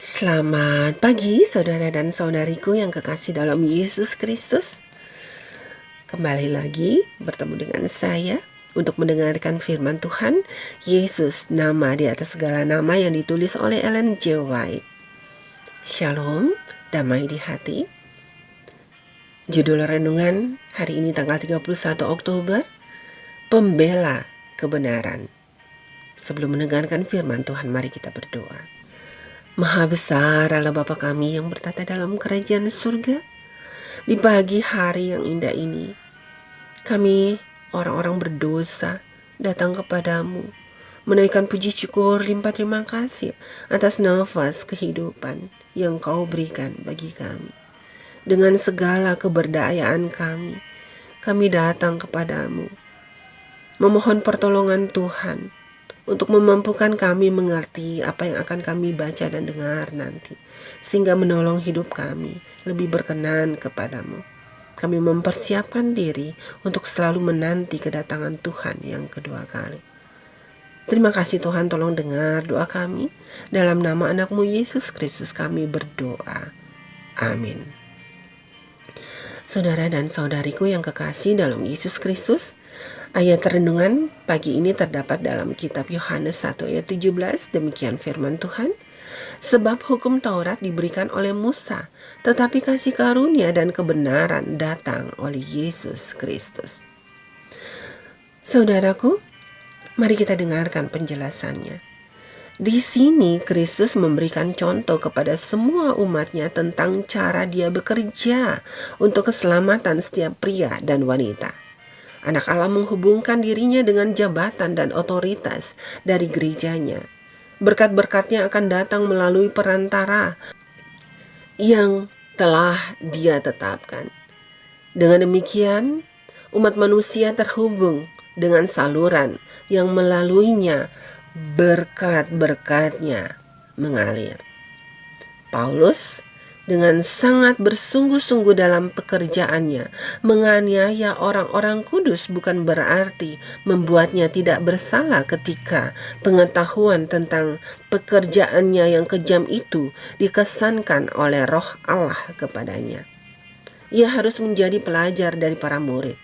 Selamat pagi saudara dan saudariku yang kekasih dalam Yesus Kristus. Kembali lagi bertemu dengan saya untuk mendengarkan firman Tuhan. Yesus, nama di atas segala nama, yang ditulis oleh Ellen G. White. Shalom, damai di hati. Judul renungan hari ini tanggal 31 Oktober, Pembela Kebenaran. Sebelum mendengarkan firman Tuhan, mari kita berdoa. Maha besar Allah Bapa kami yang bertata dalam kerajaan surga. Di pagi hari yang indah ini, kami orang-orang berdosa datang kepadamu, menaikkan puji syukur limpah terima kasih atas nafas kehidupan yang Kau berikan bagi kami. Dengan segala keberdayaan kami datang kepadamu, memohon pertolongan Tuhan untuk memampukan kami mengerti apa yang akan kami baca dan dengar nanti, sehingga menolong hidup kami lebih berkenan kepadamu. Kami mempersiapkan diri untuk selalu menanti kedatangan Tuhan yang kedua kali. Terima kasih Tuhan, tolong dengar doa kami. Dalam nama anak-Mu Yesus Kristus kami berdoa. Amin. Saudara dan saudariku yang kekasih dalam Yesus Kristus, ayat renungan pagi ini terdapat dalam kitab Yohanes 1 ayat 17. Demikian firman Tuhan. Sebab hukum Taurat diberikan oleh Musa, tetapi kasih karunia dan kebenaran datang oleh Yesus Kristus. Saudaraku, mari kita dengarkan penjelasannya. Di sini Kristus memberikan contoh kepada semua umatnya tentang cara dia bekerja untuk keselamatan setiap pria dan wanita. Anak Allah menghubungkan dirinya dengan jabatan dan otoritas dari gerejanya. Berkat-berkatnya akan datang melalui perantara yang telah dia tetapkan. Dengan demikian, umat manusia terhubung dengan saluran yang melaluinya berkat-berkatnya mengalir. Paulus dengan sangat bersungguh-sungguh dalam pekerjaannya menganiaya orang-orang kudus bukan berarti membuatnya tidak bersalah ketika pengetahuan tentang pekerjaannya yang kejam itu dikesankan oleh Roh Allah kepadanya. Ia harus menjadi pelajar dari para murid.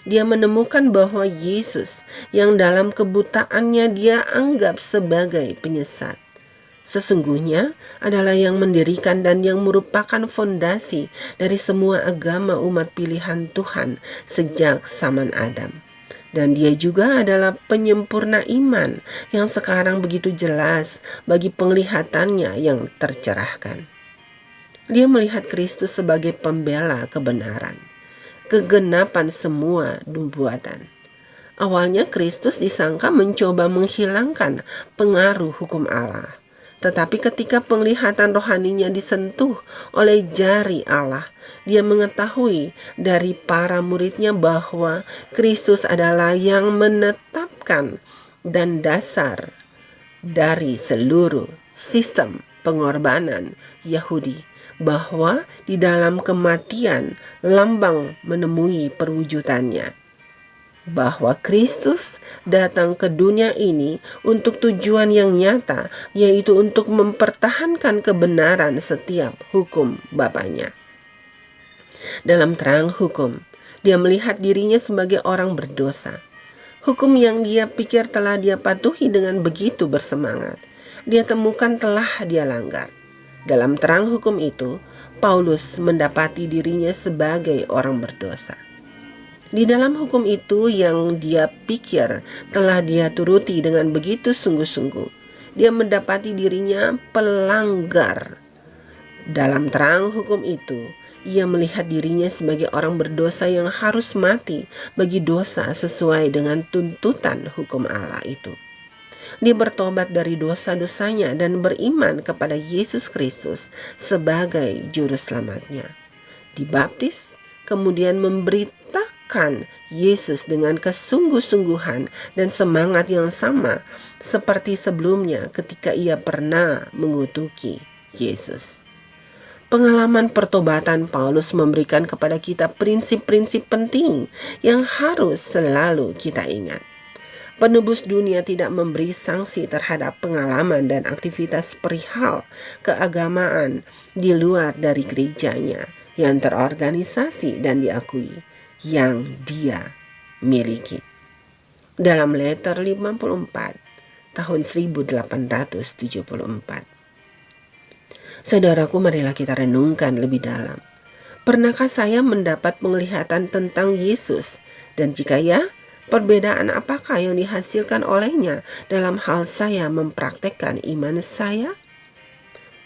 Dia menemukan bahwa Yesus yang dalam kebutaannya dia anggap sebagai penyesat, sesungguhnya adalah yang mendirikan dan yang merupakan fondasi dari semua agama umat pilihan Tuhan sejak zaman Adam. Dan dia juga adalah penyempurna iman yang sekarang begitu jelas bagi penglihatannya yang tercerahkan. Dia melihat Kristus sebagai pembela kebenaran, kegenapan semua nubuatan. Awalnya Kristus disangka mencoba menghilangkan pengaruh hukum Allah. Tetapi ketika penglihatan rohaninya disentuh oleh jari Allah, dia mengetahui dari para muridnya bahwa Kristus adalah yang menetapkan dan dasar dari seluruh sistem pengorbanan Yahudi, bahwa di dalam kematian lambang menemui perwujudannya, bahwa Kristus datang ke dunia ini untuk tujuan yang nyata, yaitu untuk mempertahankan kebenaran setiap hukum Bapanya. Dalam terang hukum, dia melihat dirinya sebagai orang berdosa. Hukum yang dia pikir telah dia patuhi dengan begitu bersemangat, dia temukan telah dia langgar. Dalam terang hukum itu, Paulus mendapati dirinya sebagai orang berdosa. Di dalam hukum itu yang dia pikir telah dia turuti dengan begitu sungguh-sungguh, dia mendapati dirinya pelanggar. Dalam terang hukum itu, ia melihat dirinya sebagai orang berdosa yang harus mati bagi dosa sesuai dengan tuntutan hukum Allah itu. Dia bertobat dari dosa-dosanya dan beriman kepada Yesus Kristus sebagai juru selamatnya. Dibaptis, kemudian memberitakan Yesus dengan kesungguh-sungguhan dan semangat yang sama seperti sebelumnya ketika ia pernah mengutuki Yesus. Pengalaman pertobatan Paulus memberikan kepada kita prinsip-prinsip penting yang harus selalu kita ingat. Penebus dunia tidak memberi sanksi terhadap pengalaman dan aktivitas perihal keagamaan di luar dari gerejanya yang terorganisasi dan diakui, yang dia miliki. Dalam Letter 54 tahun 1874. Saudaraku, marilah kita renungkan lebih dalam. Pernahkah saya mendapat penglihatan tentang Yesus? Dan jika ya, perbedaan apakah yang dihasilkan olehnya dalam hal saya mempraktekkan iman saya?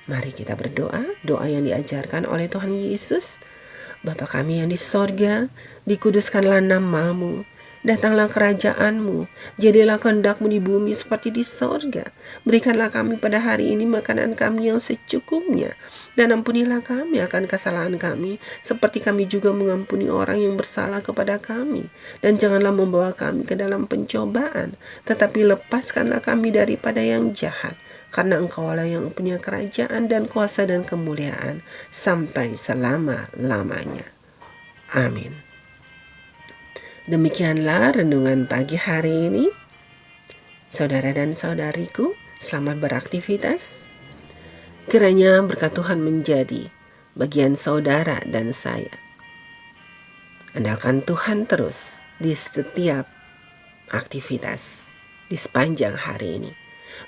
Mari kita berdoa, doa yang diajarkan oleh Tuhan Yesus. Bapa kami yang di sorga, dikuduskanlah nama-Mu. Datanglah kerajaan-Mu, jadilah kehendak-Mu di bumi seperti di sorga. Berikanlah kami pada hari ini makanan kami yang secukupnya, dan ampunilah kami akan kesalahan kami, seperti kami juga mengampuni orang yang bersalah kepada kami. Dan janganlah membawa kami ke dalam pencobaan, tetapi lepaskanlah kami daripada yang jahat, karena Engkaulah yang punya kerajaan dan kuasa dan kemuliaan sampai selama-lamanya. Amin. Demikianlah renungan pagi hari ini. Saudara dan saudariku, selamat beraktivitas. Kiranya berkat Tuhan menjadi bagian saudara dan saya. Andalkan Tuhan terus di setiap aktivitas di sepanjang hari ini.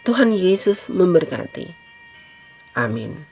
Tuhan Yesus memberkati. Amin.